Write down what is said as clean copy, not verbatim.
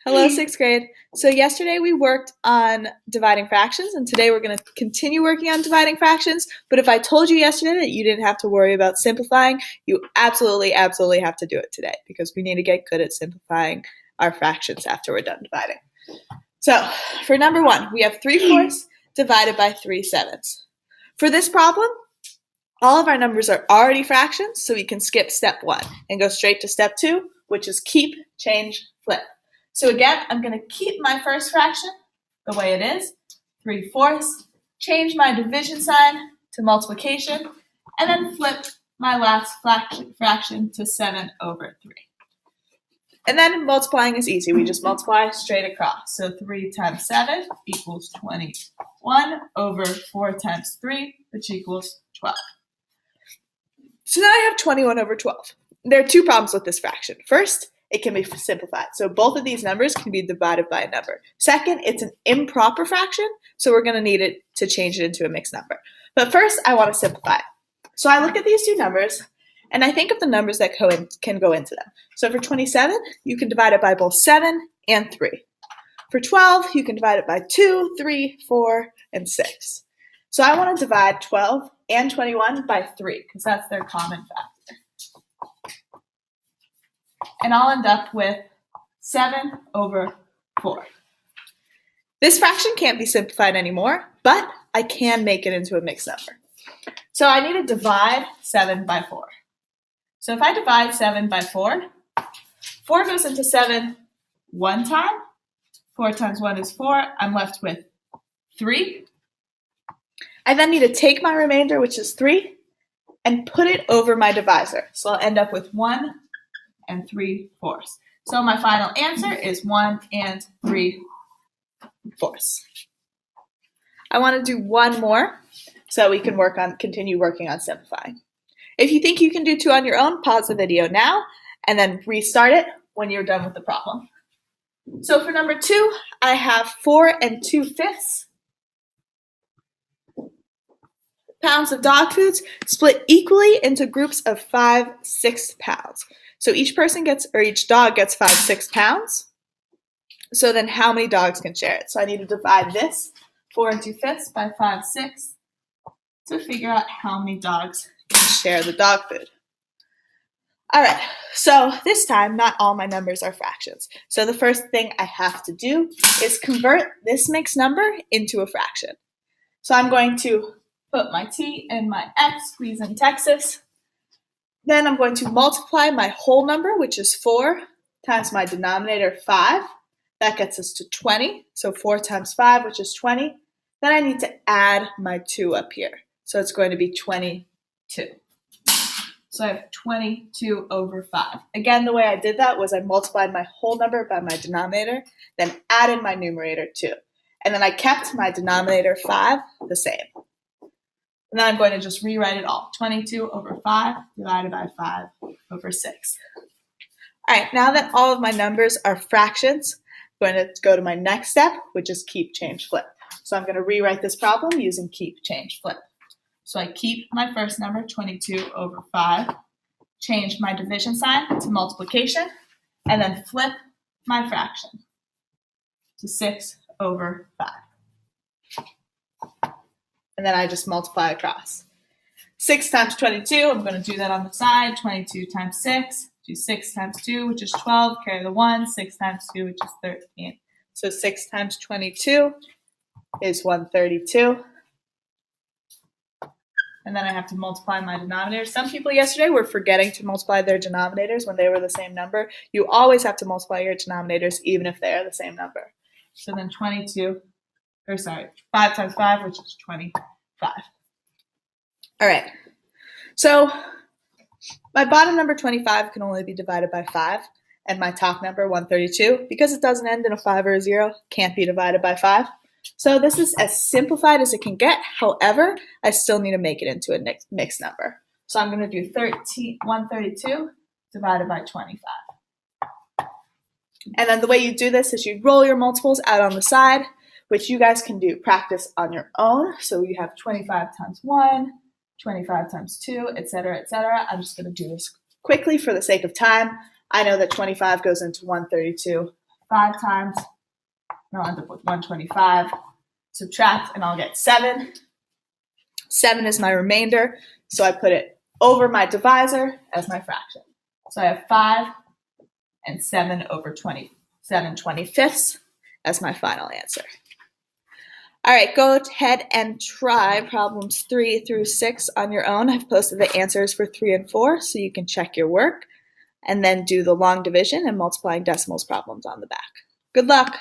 Hello, sixth grade. So yesterday we worked on dividing fractions, and today we're going to continue working on dividing fractions. But if I told you yesterday that you didn't have to worry about simplifying, you absolutely have to do it today because we need to get good at simplifying our fractions after we're done dividing. So for number one, we have 3/4 divided by 3/7. For this problem, all of our numbers are already fractions, so we can skip step one and go straight to step two, which is keep, change, flip. So again, I'm going to keep my first fraction the way it is, 3/4, change my division sign to multiplication, and then flip my last fraction to 7/3. And then multiplying is easy. We just multiply straight across. So 3 times 7 equals 21 over 4 times 3, which equals 12. So now I have 21 over 12. There are two problems with this fraction. First, it can be simplified. So both of these numbers can be divided by a number. Second, it's an improper fraction, so we're going to need it to change it into a mixed number. But first, I want to simplify. So I look at these two numbers, and I think of the numbers that can go into them. So for 27, you can divide it by both 7 and 3. For 12, you can divide it by 2, 3, 4, and 6. So I want to divide 12 and 21 by 3, because that's their common factor. And I'll end up with 7/4. This fraction can't be simplified anymore, but I can make it into a mixed number. So I need to divide 7 by 4. So if I divide 7 by 4, 4 goes into 7 one time. 4 times 1 is 4. I'm left with 3. I then need to take my remainder, which is 3, and put it over my divisor. So I'll end up with 1 and 3/4. So my final answer is 1 and 3/4. I want to do one more so we can continue working on simplifying. If you think you can do two on your own, pause the video now and then restart it when you're done with the problem. So for number 2, I have 4 2/5 pounds of dog foods split equally into groups of 5/6 pounds. So each dog gets 5/6 pounds. So then how many dogs can share it? So I need to divide this 4 2/5 by 5/6 to figure out how many dogs can share the dog food. All right, so this time not all my numbers are fractions. So the first thing I have to do is convert this mixed number into a fraction. So I'm going to put my T and my X, squeeze in Texas. Then I'm going to multiply my whole number, which is 4, times my denominator, 5. That gets us to 20. So 4 times 5, which is 20. Then I need to add my 2 up here. So it's going to be 22. So I have 22/5. Again, the way I did that was I multiplied my whole number by my denominator, then added my numerator 2. And then I kept my denominator 5 the same. And then I'm going to just rewrite it all. 22/5 divided by 5/6. All right, now that all of my numbers are fractions, I'm going to go to my next step, which is keep, change, flip. So I'm going to rewrite this problem using keep, change, flip. So I keep my first number, 22/5, change my division sign to multiplication, and then flip my fraction to 6/5. And then I just multiply across. 6 times 22, I'm going to do that on the side. 22 times 6, do 6 times 2, which is 12, carry the 1, 6 times 2, which is 13. So 6 times 22 is 132. And then I have to multiply my denominators. Some people yesterday were forgetting to multiply their denominators when they were the same number. You always have to multiply your denominators even if they are the same number. So then 5 times 5, which is 25. All right, so my bottom number 25 can only be divided by 5, and my top number 132, because it doesn't end in a 5 or a 0, can't be divided by 5. So this is as simplified as it can get. However, I still need to make it into a mixed number. So I'm going to do 132 divided by 25. And then the way you do this is you roll your multiples out on the side, which you guys can do practice on your own. So you have 25 times 1, 25 times 2, etc., etc. I'm just going to do this quickly for the sake of time. I know that 25 goes into 132 5 times, and I'll end up with 125. Subtract, and I'll get 7. 7 is my remainder, so I put it over my divisor as my fraction. So I have 5 and 7 over 27 25ths as my final answer. All right, go ahead and try problems 3 through 6 on your own. I've posted the answers for 3 and 4 so you can check your work, and then do the long division and multiplying decimals problems on the back. Good luck.